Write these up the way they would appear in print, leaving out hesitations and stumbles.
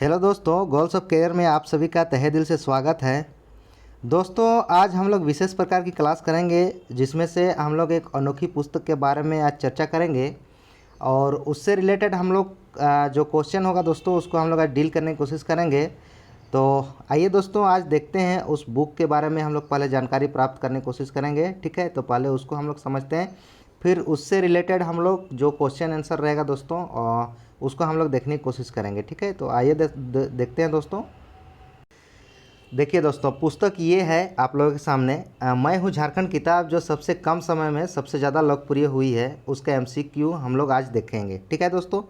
Hello दोस्तों, goals of care में आप सभी का तहे दिल से स्वागत है। दोस्तों, आज हम लोग विशेष प्रकार की क्लास करेंगे जिसमें से हम लोग एक अनोखी पुस्तक के बारे में आज चर्चा करेंगे और उससे रिलेटेड हम लोग जो क्वेश्चन होगा दोस्तों उसको हम लोग आज डील करने की कोशिश करेंगे। तो आइए दोस्तों, आज देखते हैं उस बुक के बारे में हम लोग पहले जानकारी प्राप्त करने की कोशिश करेंगे। ठीक है, तो पहले उसको हम लोग समझते हैं, फिर उससे रिलेटेड हम लोग जो क्वेश्चन आंसर रहेगा दोस्तों उसको हम लोग देखने की कोशिश करेंगे। ठीक है, तो आइए देखते हैं दोस्तों। देखिए दोस्तों, पुस्तक ये है आप लोगों के सामने, मैं हूँ झारखंड किताब, जो सबसे कम समय में सबसे ज़्यादा लोकप्रिय हुई है। उसका एमसीक्यू हम लोग आज देखेंगे। ठीक है दोस्तों,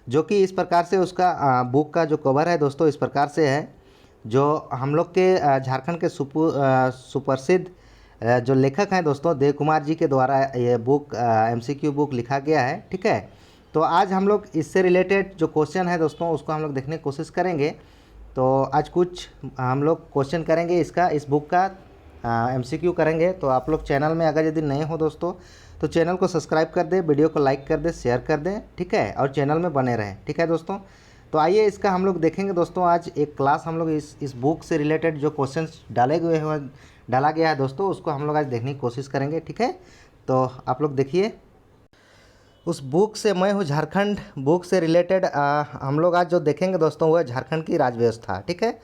जो कि इस प्रकार से उसका बुक का जो कवर है दोस्तों इस प्रकार से है। जो हम लोग के झारखंड के सुप्रसिद्ध जो लेखक हैं दोस्तों देव कुमार जी के द्वारा ये बुक एमसीक्यू बुक लिखा गया है। ठीक है, तो आज हम लोग इससे रिलेटेड जो क्वेश्चन है दोस्तों उसको हम लोग देखने की कोशिश करेंगे। तो आज कुछ हम लोग क्वेश्चन करेंगे इस बुक का एमसीक्यू करेंगे। तो आप लोग चैनल में अगर यदि नए हो दोस्तों तो चैनल को सब्सक्राइब कर दें, वीडियो को लाइक कर दें, शेयर कर दें। ठीक है, और चैनल में बने रहें। ठीक है दोस्तों, तो आइए इसका हम लोग देखेंगे दोस्तों। आज एक क्लास हम लोग इस बुक से रिलेटेड जो क्वेश्चंस डाला गया है दोस्तों उसको हम लोग आज देखने की कोशिश करेंगे। ठीक है, तो आप लोग देखिए उस बुक से, मैं हूँ झारखंड बुक से रिलेटेड हम लोग आज जो देखेंगे दोस्तों वो है झारखंड की राज व्यवस्था। ठीक है,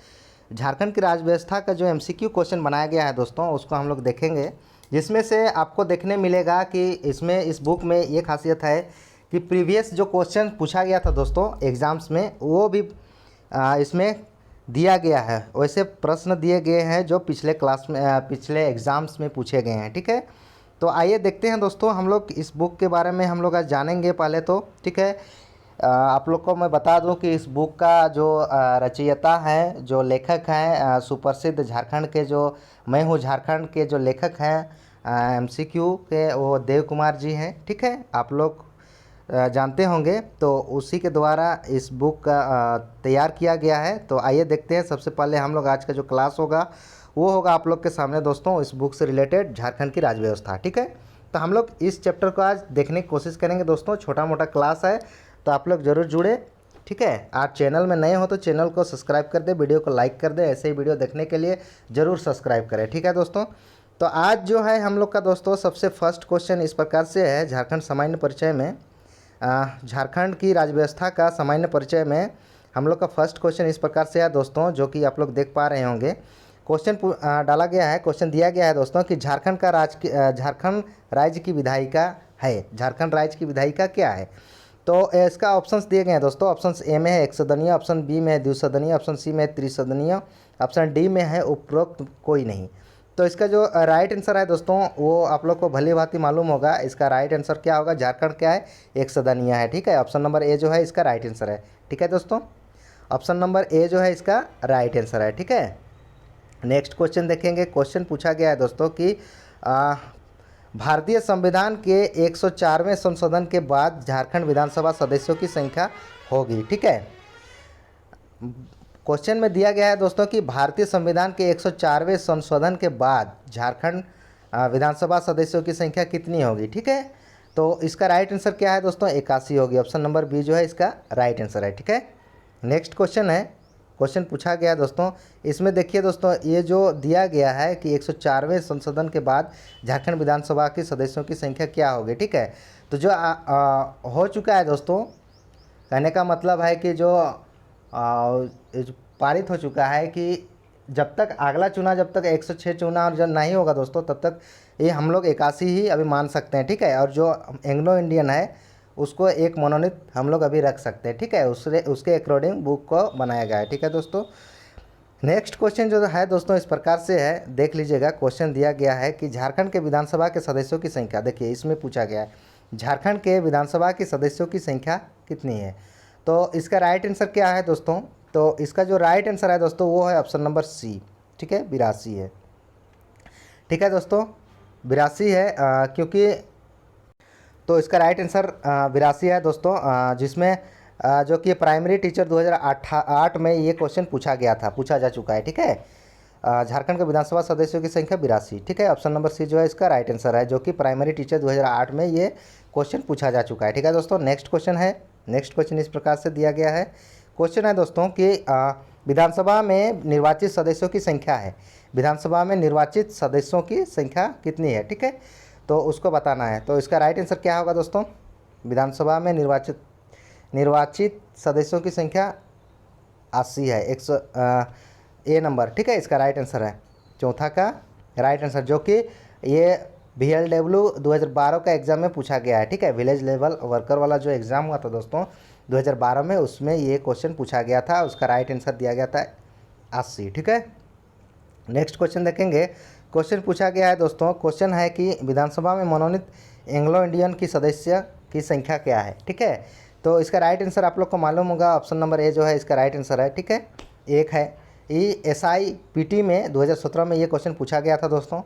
झारखंड की राज व्यवस्था का जो एमसीक्यू क्वेश्चन बनाया गया है दोस्तों उसको हम लोग देखेंगे, जिसमें से आपको देखने मिलेगा कि इसमें इस बुक में ये खासियत है कि प्रीवियस जो क्वेश्चन पूछा गया था दोस्तों एग्ज़ाम्स में वो भी इसमें दिया गया है। वैसे प्रश्न दिए गए हैं जो पिछले एग्ज़ाम्स में पूछे गए हैं। ठीक है, तो आइए देखते हैं दोस्तों, हम लोग इस बुक के बारे में हम लोग आज जानेंगे पहले तो। ठीक है, आप लोग को मैं बता दूं कि इस बुक का जो रचयिता हैं, जो लेखक हैं, सुप्रसिद्ध झारखंड के जो मैं हूँ झारखंड के जो लेखक हैं एमसीक्यू के, वो देव कुमार जी हैं। ठीक है, आप लोग जानते होंगे। तो उसी के द्वारा इस बुक का तैयार किया गया है। तो आइए देखते हैं। सबसे पहले हम लोग आज का जो क्लास होगा वो होगा आप लोग के सामने दोस्तों इस बुक से रिलेटेड झारखंड की राज व्यवस्था। ठीक है, तो हम लोग इस चैप्टर को आज देखने की कोशिश करेंगे दोस्तों। छोटा मोटा क्लास है तो आप लोग ज़रूर जुड़े। ठीक है, आप चैनल में नए हो तो चैनल को सब्सक्राइब कर दें, वीडियो को लाइक कर दें। ऐसे ही वीडियो देखने के लिए ज़रूर सब्सक्राइब करें। ठीक है दोस्तों, तो आज जो है हम लोग का दोस्तों सबसे फर्स्ट क्वेश्चन इस प्रकार से है। झारखंड सामान्य परिचय में झारखंड की राज व्यवस्था का सामान्य परिचय में हम लोग का फर्स्ट क्वेश्चन इस प्रकार से है दोस्तों, जो कि आप लोग देख पा रहे होंगे। क्वेश्चन डाला गया है, क्वेश्चन दिया गया है दोस्तों कि झारखंड राज्य की विधायिका है। झारखंड राज्य की विधायिका क्या है? तो इसका ऑप्शंस दिए गए हैं दोस्तों। ऑप्शन ए में है एक सदनीय, ऑप्शन बी में है द्विसदनीय, ऑप्शन सी में है त्रिसदनीय, ऑप्शन डी में है उपरोक्त कोई नहीं। तो इसका जो राइट आंसर है दोस्तों वो आप लोग को भली भांति मालूम होगा। इसका राइट आंसर क्या होगा? झारखंड क्या है? एक सदनीय है। ठीक है, ऑप्शन नंबर ए जो है इसका राइट आंसर है। ठीक है दोस्तों, ऑप्शन नंबर ए जो है इसका राइट आंसर है। ठीक है, नेक्स्ट क्वेश्चन देखेंगे। क्वेश्चन पूछा गया है दोस्तों कि भारतीय संविधान के 104वें संशोधन के बाद झारखंड विधानसभा सदस्यों की संख्या होगी। ठीक है, क्वेश्चन में दिया गया है दोस्तों कि भारतीय संविधान के 104वें संशोधन के बाद झारखंड विधानसभा सदस्यों की संख्या कितनी होगी? ठीक है, तो इसका राइट आंसर क्या है दोस्तों? 81 होगी। ऑप्शन नंबर बी जो है इसका राइट आंसर है। ठीक है, नेक्स्ट क्वेश्चन है। क्वेश्चन पूछा गया दोस्तों, इसमें देखिए दोस्तों ये जो दिया गया है कि 104वें संशोधन के बाद झारखंड विधानसभा के सदस्यों की संख्या क्या होगी। ठीक है, तो जो हो चुका है दोस्तों, कहने का मतलब है कि जो पारित हो चुका है कि जब तक अगला चुनाव, जब तक 106 चुनाव जब नहीं होगा दोस्तों तब तक ये हम लोग 81 ही अभी मान सकते हैं। ठीक है, और जो एंग्लो इंडियन है उसको एक मनोनीत हम लोग अभी रख सकते हैं। ठीक है, उसके अकॉर्डिंग बुक को बनाया गया है। ठीक है दोस्तों, नेक्स्ट क्वेश्चन जो है दोस्तों इस प्रकार से है, देख लीजिएगा। क्वेश्चन दिया गया है कि झारखंड के विधानसभा के सदस्यों की संख्या, देखिए इसमें पूछा गया है झारखंड के विधानसभा की सदस्यों की संख्या कितनी है। तो इसका राइट आंसर क्या है दोस्तों? तो इसका जो राइट आंसर है दोस्तों वो है ऑप्शन नंबर सी। ठीक है, 82 है। ठीक है दोस्तों, 82 है क्योंकि तो इसका राइट आंसर 82 है दोस्तों, जिसमें जो कि प्राइमरी टीचर 2008 में ये क्वेश्चन पूछा जा चुका है। ठीक है, झारखंड के विधानसभा सदस्यों की संख्या 82। ठीक है, ऑप्शन नंबर सी जो है इसका राइट आंसर है, जो कि प्राइमरी टीचर 2008 में ये क्वेश्चन पूछा जा चुका है। ठीक है दोस्तों, नेक्स्ट क्वेश्चन है। नेक्स्ट क्वेश्चन इस प्रकार से दिया गया है। क्वेश्चन है दोस्तों कि विधानसभा में निर्वाचित सदस्यों की संख्या है, विधानसभा में निर्वाचित सदस्यों की संख्या कितनी है, ठीक है, तो उसको बताना है। तो इसका राइट आंसर क्या होगा दोस्तों? विधानसभा में निर्वाचित सदस्यों की संख्या 80 है, 100 ए नंबर, ठीक है, इसका राइट आंसर है चौथा का राइट आंसर, जो कि ये VLW 2012 का एग्ज़ाम में पूछा गया है, ठीक है, विलेज लेवल वर्कर वाला जो एग्ज़ाम हुआ था दोस्तों 2012 में, उसमें ये क्वेश्चन पूछा गया था, उसका राइट आंसर दिया गया था 80, ठीक है। नेक्स्ट क्वेश्चन देखेंगे। क्वेश्चन पूछा गया है दोस्तों, क्वेश्चन है कि विधानसभा में मनोनीत एंग्लो इंडियन की सदस्य की संख्या क्या है, ठीक है, तो इसका राइट आंसर आप लोग को मालूम होगा, ऑप्शन नंबर ए जो है इसका राइट आंसर है, ठीक है, एक है। SIPT में 2017 में ये क्वेश्चन पूछा गया था दोस्तों,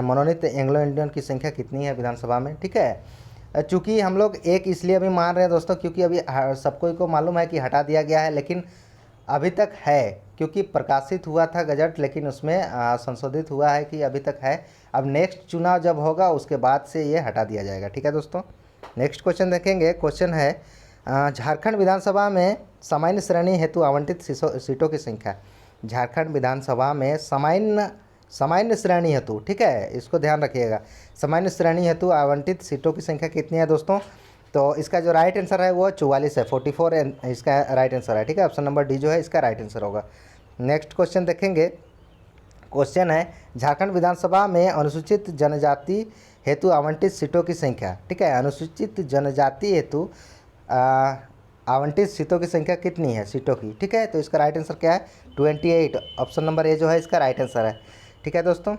मनोनीत एंग्लो इंडियन की संख्या कितनी है विधानसभा में, ठीक है। चूँकि हम लोग एक इसलिए अभी मान रहे हैं दोस्तों क्योंकि अभी सबको को मालूम है कि हटा दिया गया है, लेकिन अभी तक है, क्योंकि प्रकाशित हुआ था गजट, लेकिन उसमें संशोधित हुआ है कि अभी तक है। अब नेक्स्ट चुनाव जब होगा उसके बाद से ये हटा दिया जाएगा, ठीक है दोस्तों। नेक्स्ट क्वेश्चन देखेंगे। क्वेश्चन है झारखंड विधानसभा में सामान्य श्रेणी हेतु आवंटित सीटों की संख्या। झारखंड विधानसभा में सामान्य श्रेणी हेतु, ठीक है, इसको ध्यान रखिएगा, सामान्य श्रेणी हेतु आवंटित सीटों की संख्या कितनी है दोस्तों? तो इसका जो राइट आंसर है वो 44 है, 44 इसका राइट आंसर है, ठीक है, ऑप्शन नंबर डी जो है इसका राइट आंसर होगा। नेक्स्ट क्वेश्चन देखेंगे। क्वेश्चन है झारखंड विधानसभा में अनुसूचित जनजाति हेतु आवंटित सीटों की संख्या, ठीक है, अनुसूचित जनजाति हेतु आवंटित सीटों की संख्या कितनी है सीटों की, ठीक है, तो इसका राइट आंसर क्या है? 28, ऑप्शन नंबर ए जो है इसका राइट आंसर है, ठीक है दोस्तों।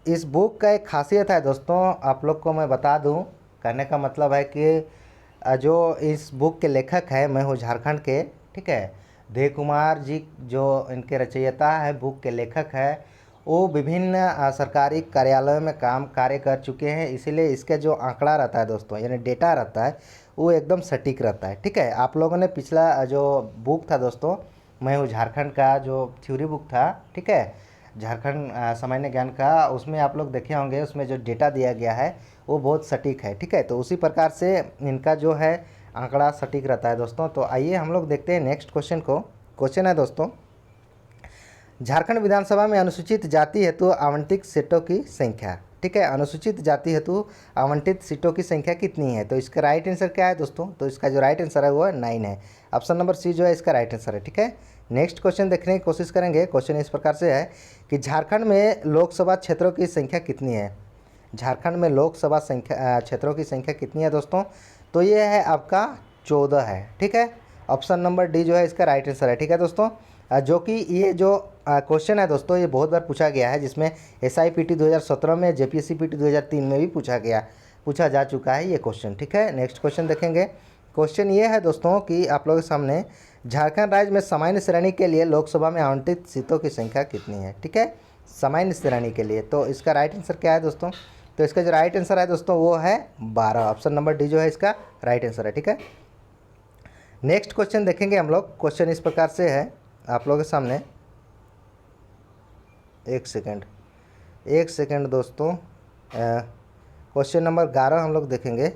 इस बुक का एक खासियत है दोस्तों, आप लोग को मैं बता दूं, कहने का मतलब है कि जो इस बुक के लेखक है, मैं हूँ झारखंड के, ठीक है, देव कुमार जी जो इनके रचयिता है, बुक के लेखक है, वो विभिन्न सरकारी कार्यालयों में कार्य कर चुके हैं, इसीलिए इसका जो आंकड़ा रहता है दोस्तों, यानी डेटा रहता है, वो एकदम सटीक रहता है, ठीक है। आप लोगों ने पिछला जो बुक था दोस्तों, मैं हूँ झारखंड का, जो थ्योरी बुक था, ठीक है, झारखंड सामान्य ज्ञान का, उसमें आप लोग देखे होंगे, उसमें जो डेटा दिया गया है वो बहुत सटीक है, ठीक है, तो उसी प्रकार से इनका जो है आंकड़ा सटीक रहता है दोस्तों। तो आइए हम लोग देखते हैं नेक्स्ट क्वेश्चन को। क्वेश्चन है दोस्तों, झारखंड विधानसभा में अनुसूचित जाति हेतु आवंटित सीटों की संख्या, ठीक है, अनुसूचित जाति हेतु आवंटित सीटों की संख्या कितनी है? तो इसका राइट आंसर क्या है दोस्तों? तो इसका जो राइट आंसर है वो 9 है, ऑप्शन नंबर सी जो है इसका राइट आंसर है, ठीक है। नेक्स्ट क्वेश्चन देखने की कोशिश करेंगे। क्वेश्चन इस प्रकार से है कि झारखंड में लोकसभा क्षेत्रों की संख्या कितनी है? झारखंड में लोकसभा क्षेत्रों की संख्या कितनी है दोस्तों? तो ये है आपका 14 है, ठीक है, ऑप्शन नंबर डी जो है इसका राइट आंसर है, ठीक है दोस्तों। जो कि ये जो क्वेश्चन है दोस्तों, ये बहुत बार पूछा गया है, जिसमें SIPT 2017 में, JPSC-PT 2003 में भी पूछा जा चुका है ये क्वेश्चन, ठीक है। नेक्स्ट क्वेश्चन देखेंगे। क्वेश्चन ये है दोस्तों कि आप लोगों के सामने झारखंड राज्य में सामान्य श्रेणी के लिए लोकसभा में आवंटित सीटों की संख्या कितनी है, ठीक है, सामान्य श्रेणी के लिए। तो इसका राइट आंसर क्या है दोस्तों? तो इसका जो राइट आंसर है दोस्तों वो है 12, ऑप्शन नंबर डी जो है इसका राइट आंसर है, ठीक है। नेक्स्ट क्वेश्चन देखेंगे हम लोग। क्वेश्चन इस प्रकार से है आप लोगों के सामने, एक सेकेंड दोस्तों, क्वेश्चन नंबर 11 हम लोग देखेंगे।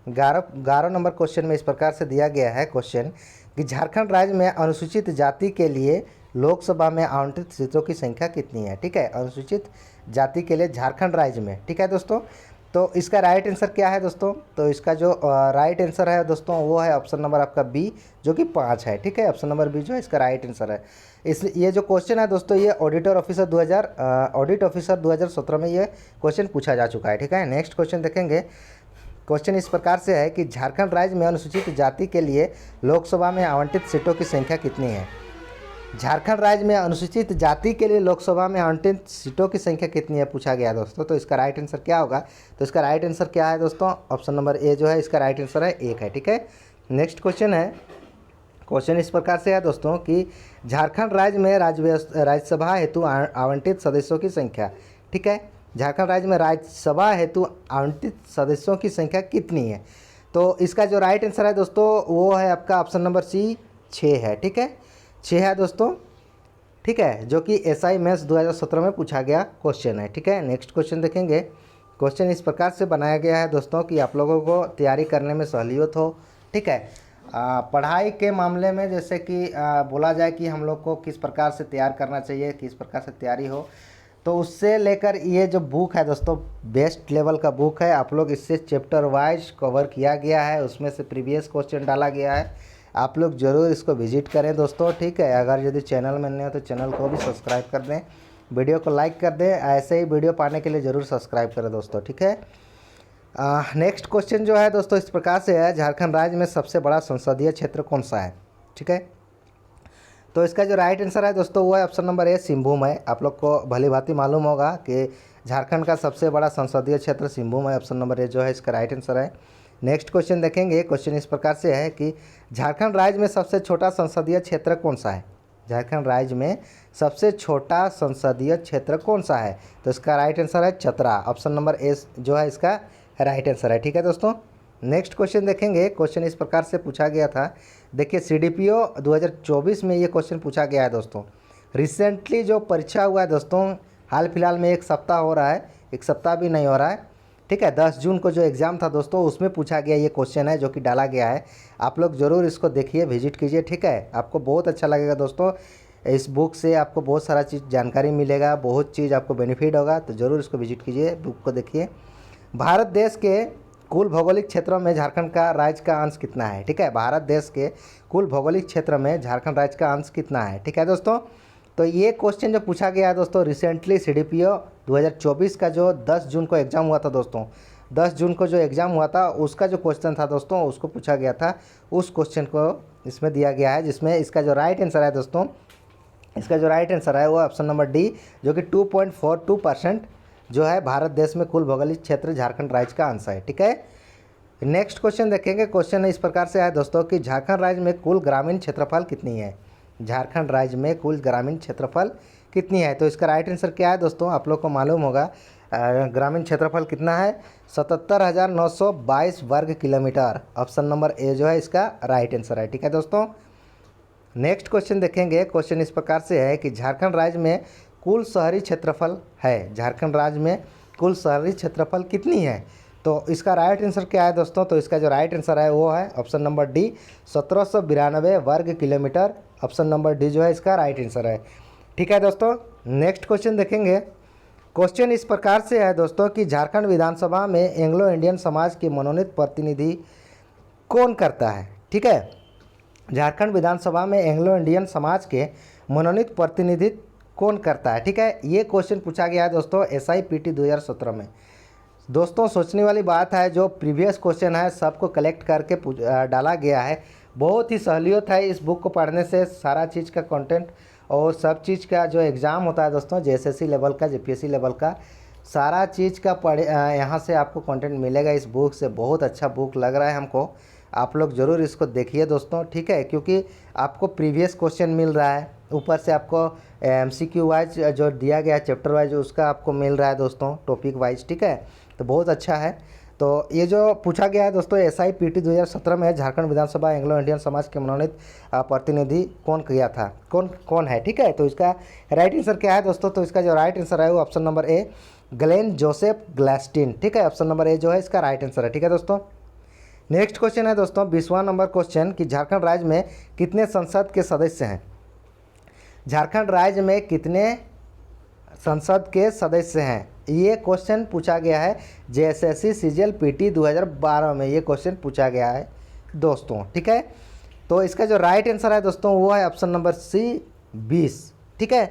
11 नंबर क्वेश्चन में इस प्रकार से दिया गया है क्वेश्चन कि झारखंड राज्य में अनुसूचित जाति के लिए लोकसभा में आवंटित सीटों की संख्या कितनी है, ठीक है, अनुसूचित जाति के लिए झारखंड राज्य में, ठीक है दोस्तों। तो इसका राइट आंसर क्या है दोस्तों? तो इसका जो राइट आंसर है दोस्तों वो है ऑप्शन नंबर आपका बी, जो कि 5 है, ठीक है, ऑप्शन नंबर बी जो है इसका राइट आंसर है। ये जो क्वेश्चन है दोस्तों, ये ऑडिट ऑफिसर 2017 में ये क्वेश्चन पूछा जा चुका है, ठीक है। नेक्स्ट क्वेश्चन देखेंगे। क्वेश्चन इस प्रकार से है कि झारखंड राज्य में अनुसूचित जाति के लिए लोकसभा में आवंटित सीटों की संख्या कितनी है? झारखंड राज्य में अनुसूचित जाति के लिए लोकसभा में आवंटित सीटों की संख्या कितनी है पूछा गया दोस्तों। तो इसका राइट आंसर क्या होगा? तो इसका राइट आंसर क्या है दोस्तों? ऑप्शन नंबर ए जो है इसका राइट आंसर है 1 है, ठीक है। नेक्स्ट क्वेश्चन है। क्वेश्चन इस प्रकार से है दोस्तों कि झारखंड राज्य में राज्यसभा हेतु आवंटित सदस्यों की संख्या, ठीक है, झारखंड राज्य में राज्यसभा हेतु आवंटित सदस्यों की संख्या कितनी है? तो इसका जो राइट आंसर है दोस्तों वो है आपका ऑप्शन नंबर सी 6 है, ठीक है, 6 है दोस्तों, ठीक है, जो कि SI मेंस 2017 में पूछा गया क्वेश्चन है, ठीक है। नेक्स्ट क्वेश्चन देखेंगे। क्वेश्चन इस प्रकार से बनाया गया है दोस्तों कि आप लोगों को तैयारी करने में सहूलियत हो, ठीक है। पढ़ाई के मामले में जैसे कि बोला जाए कि हम लोग को किस प्रकार से तैयार करना चाहिए, किस प्रकार से तैयारी हो, तो उससे लेकर ये जो बुक है दोस्तों बेस्ट लेवल का बुक है। आप लोग इससे चैप्टर वाइज कवर किया गया है, उसमें से प्रीवियस क्वेश्चन डाला गया है। आप लोग ज़रूर इसको विजिट करें दोस्तों, ठीक है। अगर यदि चैनल में नहीं हो तो चैनल को भी सब्सक्राइब कर दें, वीडियो को लाइक कर दें। ऐसे ही वीडियो पाने के लिए ज़रूर सब्सक्राइब करें दोस्तों, ठीक है। नेक्स्ट क्वेश्चन जो है दोस्तों इस प्रकार से है, झारखंड राज्य में सबसे बड़ा संसदीय क्षेत्र कौन सा है, ठीक है। तो इसका जो राइट आंसर है दोस्तों वो है ऑप्शन नंबर ए सिंहभूम है। आप लोग को भली भांति मालूम होगा कि झारखंड का सबसे बड़ा संसदीय क्षेत्र सिंहभूम है। ऑप्शन नंबर ए जो है इसका राइट आंसर है। नेक्स्ट क्वेश्चन देखेंगे, क्वेश्चन इस प्रकार से है कि झारखंड राज्य में सबसे छोटा संसदीय क्षेत्र कौन सा है। झारखंड राज्य में सबसे छोटा संसदीय क्षेत्र कौन सा है, तो इसका राइट आंसर है चतरा। ऑप्शन नंबर ए जो है इसका राइट आंसर है, ठीक है दोस्तों। नेक्स्ट क्वेश्चन देखेंगे, क्वेश्चन इस प्रकार से पूछा गया था। देखिए CDPO 2024 में ये क्वेश्चन पूछा गया है दोस्तों। रिसेंटली जो परीक्षा हुआ है दोस्तों, हाल फिलहाल में एक सप्ताह हो रहा है, एक सप्ताह भी नहीं हो रहा है, ठीक है। 10 जून को जो एग्ज़ाम था दोस्तों उसमें पूछा गया ये क्वेश्चन है जो कि डाला गया है। आप लोग ज़रूर इसको देखिए, विजिट कीजिए, ठीक है। आपको बहुत अच्छा लगेगा दोस्तों। इस बुक से आपको बहुत सारा चीज़ जानकारी मिलेगा, बहुत चीज़ आपको बेनिफिट होगा, तो ज़रूर इसको विजिट कीजिए, बुक को देखिए। भारत देश के कुल भौगोलिक क्षेत्रों में झारखंड का राज्य का अंश कितना है, ठीक है। भारत देश के कुल भौगोलिक क्षेत्र में झारखंड राज्य का अंश कितना है, ठीक है दोस्तों। तो ये क्वेश्चन जो पूछा गया है दोस्तों रिसेंटली CDPO 2024 का जो 10 जून को एग्ज़ाम हुआ था दोस्तों, 10 जून को जो एग्ज़ाम हुआ था उसका जो क्वेश्चन था दोस्तों उसको पूछा गया था। उस क्वेश्चन को इसमें दिया गया है, जिसमें इसका जो राइट आंसर है दोस्तों, इसका जो राइट आंसर है वो ऑप्शन नंबर डी, जो कि 2.42% जो है भारत देश में कुल भौगोलिक क्षेत्र झारखंड राज्य का अंश है, ठीक है। नेक्स्ट क्वेश्चन देखेंगे, क्वेश्चन इस प्रकार से है दोस्तों कि झारखंड राज्य में कुल ग्रामीण क्षेत्रफल कितनी है। झारखंड राज्य में कुल ग्रामीण क्षेत्रफल कितनी है, तो इसका राइट आंसर क्या है दोस्तों, आप लोग को मालूम होगा। ग्रामीण क्षेत्रफल कितना है, 77,922 वर्ग किलोमीटर। ऑप्शन नंबर ए जो है इसका राइट आंसर है, ठीक है दोस्तों। नेक्स्ट क्वेश्चन देखेंगे, क्वेश्चन इस प्रकार से है कि झारखंड राज्य में कुल शहरी क्षेत्रफल है। झारखंड राज्य में कुल शहरी क्षेत्रफल कितनी है, तो इसका राइट आंसर क्या है दोस्तों, तो इसका जो राइट आंसर है वो है ऑप्शन नंबर डी, 1792 वर्ग किलोमीटर। ऑप्शन नंबर डी जो है इसका राइट आंसर है, ठीक है दोस्तों। नेक्स्ट क्वेश्चन देखेंगे, क्वेश्चन इस प्रकार से है दोस्तों कि झारखंड विधानसभा में एंग्लो इंडियन समाज के मनोनीत प्रतिनिधि कौन करता है, ठीक है। झारखंड विधानसभा में एंग्लो इंडियन समाज के मनोनीत प्रतिनिधित्व कौन करता है, ठीक है। ये क्वेश्चन पूछा गया है दोस्तों SIPT 2017 में। दोस्तों सोचने वाली बात है, जो प्रीवियस क्वेश्चन है सबको कलेक्ट करके डाला गया है। बहुत ही सहूलियत है इस बुक को पढ़ने से, सारा चीज़ का कंटेंट और सब चीज़ का जो एग्ज़ाम होता है दोस्तों, JSSC लेवल का, JPSC लेवल का, सारा चीज़ का यहाँ से आपको कंटेंट मिलेगा इस बुक से। बहुत अच्छा बुक लग रहा है हमको, आप लोग ज़रूर इसको देखिए दोस्तों, ठीक है। क्योंकि आपको प्रीवियस क्वेश्चन मिल रहा है, ऊपर से आपको MCQ वाइज जो दिया गया है चैप्टर वाइज उसका आपको मिल रहा है दोस्तों, टॉपिक वाइज, ठीक है। तो बहुत अच्छा है। तो ये जो पूछा गया है दोस्तों SIPT 2017 में झारखंड विधानसभा एंग्लो इंडियन समाज के मनोनीत प्रतिनिधि कौन किया था, कौन है, ठीक है। तो इसका राइट आंसर क्या है दोस्तों, तो इसका जो राइट आंसर है वो option number A, Glenn Joseph Glastein, ठीक है। ऑप्शन नंबर ए जो है इसका राइट आंसर है, ठीक है दोस्तों। नेक्स्ट क्वेश्चन है दोस्तों 20वां नंबर क्वेश्चन कि झारखंड राज्य में कितने संसद के सदस्य हैं। झारखंड राज्य में कितने संसद के सदस्य हैं, ये क्वेश्चन पूछा गया है JSSC CGL PT 2012 में। ये क्वेश्चन पूछा गया है दोस्तों, ठीक है। तो इसका जो राइट आंसर है दोस्तों वो है ऑप्शन नंबर C 20, ठीक है।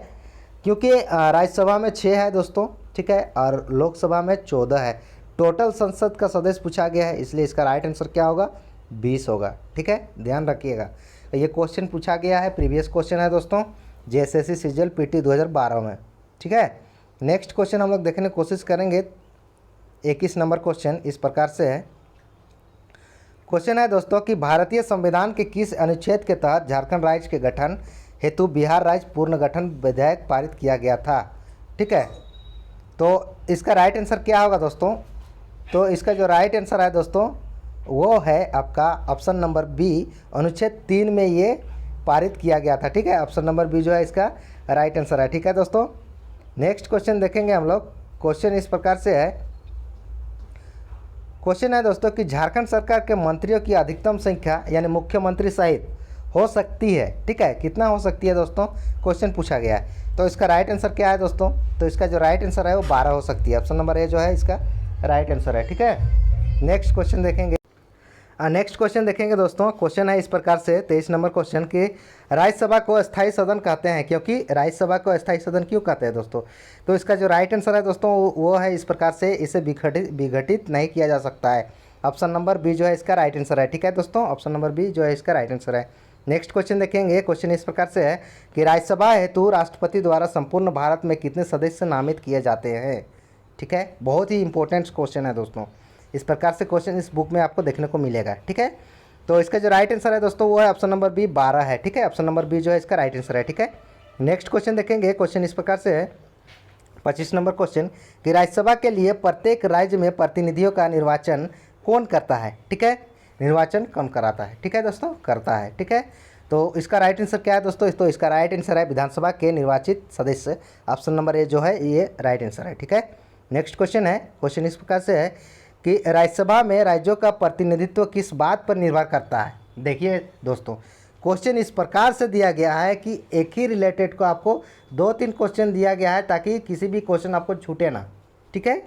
क्योंकि राज्यसभा में 6 है दोस्तों, ठीक है, और लोकसभा में 14 है। टोटल संसद का सदस्य पूछा गया है, इसलिए इसका राइट आंसर क्या होगा, 20 होगा, ठीक है, ध्यान रखिएगा। ये क्वेश्चन पूछा गया है, प्रीवियस क्वेश्चन है दोस्तों JSSC CGL PT 2012 में, ठीक है। नेक्स्ट क्वेश्चन हम लोग देखने की कोशिश करेंगे। 21 नंबर क्वेश्चन इस प्रकार से है, क्वेश्चन है दोस्तों कि भारतीय संविधान के किस अनुच्छेद के तहत झारखंड राज्य के गठन हेतु बिहार राज्य पुनर्गठन विधेयक पारित किया गया था, ठीक है। तो इसका राइट आंसर क्या होगा दोस्तों, तो इसका जो राइट आंसर है दोस्तों वो है आपका ऑप्शन नंबर बी, अनुच्छेद 3 में ये पारित किया गया था, ठीक है। ऑप्शन नंबर बी जो है इसका राइट आंसर है, ठीक है दोस्तों। नेक्स्ट क्वेश्चन देखेंगे हम लोग, क्वेश्चन इस प्रकार से है, क्वेश्चन है दोस्तों कि झारखंड सरकार के मंत्रियों की अधिकतम संख्या यानी मुख्यमंत्री सहित हो सकती है, ठीक है, कितना हो सकती है दोस्तों, क्वेश्चन पूछा गया है। तो इसका राइट आंसर क्या है दोस्तों, तो इसका जो राइट आंसर है वो 12 हो सकती है। ऑप्शन नंबर ए जो है इसका राइट आंसर है, ठीक है। नेक्स्ट क्वेश्चन देखेंगे दोस्तों। क्वेश्चन है इस प्रकार से 23 नंबर क्वेश्चन कि राज्यसभा को अस्थायी सदन कहते हैं, क्योंकि राज्यसभा को अस्थायी सदन क्यों कहते हैं दोस्तों। तो इसका जो राइट आंसर है दोस्तों वो है इस प्रकार से, इसे विघटित नहीं किया जा सकता है। ऑप्शन नंबर बी जो है इसका राइट आंसर है, ठीक है दोस्तों, ऑप्शन नंबर बी जो है इसका राइट आंसर है। नेक्स्ट क्वेश्चन देखेंगे। क्वेश्चन इस प्रकार से है कि राज्यसभा हेतु राष्ट्रपति द्वारा संपूर्ण भारत में कितने सदस्य नामित किए जाते हैं, ठीक है। बहुत ही इंपॉर्टेंट क्वेश्चन है दोस्तों, इस प्रकार से क्वेश्चन इस बुक में आपको देखने को मिलेगा, ठीक है। तो इसका जो राइट आंसर है दोस्तों वो है ऑप्शन नंबर बी 12 है, ठीक है, ऑप्शन नंबर बी जो है इसका राइट आंसर है, ठीक है। नेक्स्ट क्वेश्चन देखेंगे। क्वेश्चन इस प्रकार से है 25 नंबर क्वेश्चन कि राज्यसभा के लिए प्रत्येक राज्य में प्रतिनिधियों का निर्वाचन कौन करता है, ठीक है, निर्वाचन कौन कराता है, ठीक है दोस्तों, करता है, ठीक है। तो इसका राइट आंसर क्या है दोस्तों, तो इसका राइट आंसर है विधानसभा के निर्वाचित सदस्य, ऑप्शन नंबर ए जो है ये राइट आंसर है, ठीक है। नेक्स्ट क्वेश्चन है। क्वेश्चन इस प्रकार से है कि राज्यसभा में राज्यों का प्रतिनिधित्व किस बात पर निर्भर करता है। देखिए दोस्तों, क्वेश्चन इस प्रकार से दिया गया है कि एक ही रिलेटेड को आपको 2-3 क्वेश्चन दिया गया है ताकि किसी भी क्वेश्चन आपको छूटे ना, ठीक है।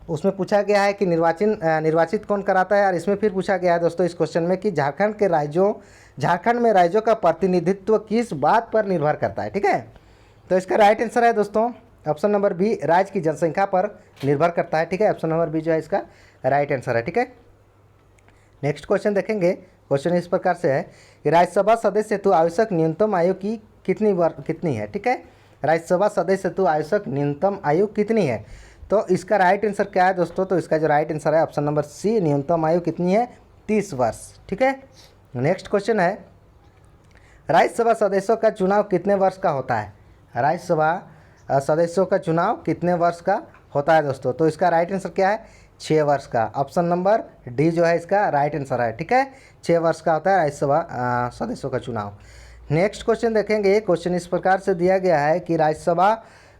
उसमें पूछा गया है कि निर्वाचित कौन कराता है, और इसमें फिर पूछा गया है दोस्तों इस क्वेश्चन में कि झारखंड में राज्यों का प्रतिनिधित्व किस बात पर निर्भर करता है, ठीक है। तो इसका राइट आंसर है दोस्तों ऑप्शन नंबर बी, राज्य की जनसंख्या पर निर्भर करता है, ठीक है, ऑप्शन नंबर बी जो है इसका राइट आंसर है, ठीक है। नेक्स्ट क्वेश्चन देखेंगे। क्वेश्चन इस प्रकार से है कि राज्यसभा सदस्य हेतु आवश्यक न्यूनतम आयु की कितनी है, ठीक है, राज्यसभा सदस्य हेतु आवश्यक न्यूनतम आयु कितनी है। तो इसका राइट आंसर क्या है दोस्तों, तो इसका जो राइट आंसर है ऑप्शन नंबर सी, न्यूनतम आयु कितनी है, 30 वर्ष, ठीक है। नेक्स्ट क्वेश्चन है राज्यसभा सदस्यों का चुनाव कितने वर्ष का होता है, राज्यसभा सदस्यों का चुनाव कितने वर्ष का होता है दोस्तों। तो इसका राइट आंसर क्या है, 6 वर्ष का, ऑप्शन नंबर डी जो है इसका राइट आंसर है, ठीक है, 6 वर्ष का होता है राज्यसभा सदस्यों का चुनाव। नेक्स्ट क्वेश्चन देखेंगे। क्वेश्चन इस प्रकार से दिया गया है कि राज्यसभा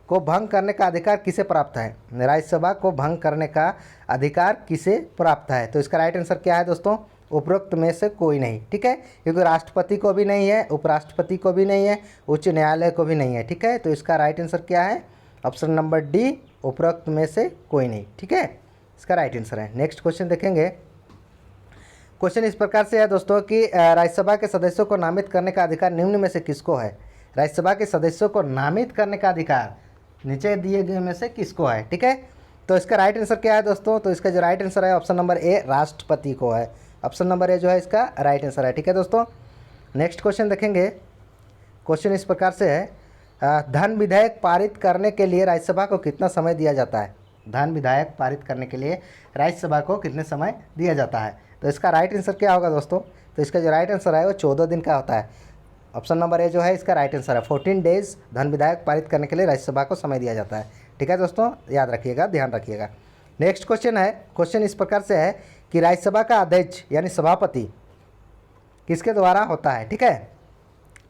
को भंग करने का अधिकार किसे प्राप्त है, राज्यसभा को भंग करने का अधिकार किसे प्राप्त है। तो इसका राइट आंसर क्या है दोस्तों, उपरोक्त में से कोई नहीं, ठीक है, क्योंकि राष्ट्रपति को भी नहीं है, उपराष्ट्रपति को भी नहीं है, उच्च न्यायालय को भी नहीं है, ठीक है। तो इसका राइट आंसर क्या है, ऑप्शन नंबर डी, उपरोक्त में से कोई नहीं, ठीक है, इसका राइट आंसर है। नेक्स्ट क्वेश्चन देखेंगे। क्वेश्चन इस प्रकार से है दोस्तों कि राज्यसभा के सदस्यों को नामित करने का अधिकार निम्न में से किसको है, राज्यसभा के सदस्यों को नामित करने का अधिकार नीचे दिए गए में से किसको है, ठीक है। तो इसका राइट आंसर क्या है दोस्तों, तो इसका जो राइट आंसर है ऑप्शन नंबर ए, राष्ट्रपति को है, ऑप्शन नंबर ए जो है इसका राइट आंसर है, ठीक है दोस्तों। नेक्स्ट क्वेश्चन देखेंगे। क्वेश्चन इस प्रकार से है धन विधेयक पारित करने के लिए राज्यसभा को कितना समय दिया जाता है, धन विधेयक पारित करने के लिए राज्यसभा को कितने समय दिया जाता है। तो इसका राइट आंसर क्या होगा दोस्तों, तो इसका जो राइट आंसर है वो 14 दिन का होता है, ऑप्शन नंबर ए जो है इसका राइट आंसर है। 14 डेज धन विधेयक पारित करने के लिए राज्यसभा को समय दिया जाता है, ठीक है दोस्तों, याद रखिएगा, ध्यान रखिएगा। नेक्स्ट क्वेश्चन है। क्वेश्चन इस प्रकार से है कि राज्यसभा का अध्यक्ष यानी सभापति किसके द्वारा होता है, ठीक है,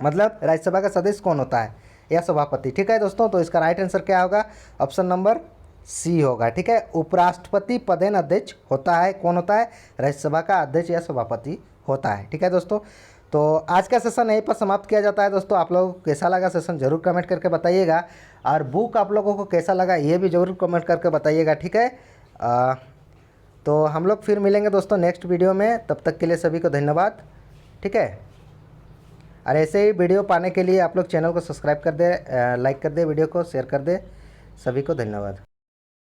मतलब राज्यसभा का सदस्य कौन होता है, या सभापति, ठीक है दोस्तों। तो इसका राइट आंसर क्या होगा, ऑप्शन नंबर सी होगा, ठीक है, उपराष्ट्रपति पदेन अध्यक्ष होता है, कौन होता है, राज्यसभा का अध्यक्ष या सभापति होता है, ठीक है दोस्तों। तो आज का सेशन यहीं पर समाप्त किया जाता है दोस्तों। आप लोगों को कैसा लगा सेशन जरूर कमेंट करके बताइएगा, और बुक आप लोगों को कैसा लगा ये भी ज़रूर कमेंट करके बताइएगा, ठीक है। तो हम लोग फिर मिलेंगे दोस्तों नेक्स्ट वीडियो में, तब तक के लिए सभी को धन्यवाद, ठीक है। और ऐसे ही वीडियो पाने के लिए आप लोग चैनल को सब्सक्राइब कर दे, लाइक कर दे, वीडियो को शेयर कर दे, सभी को धन्यवाद।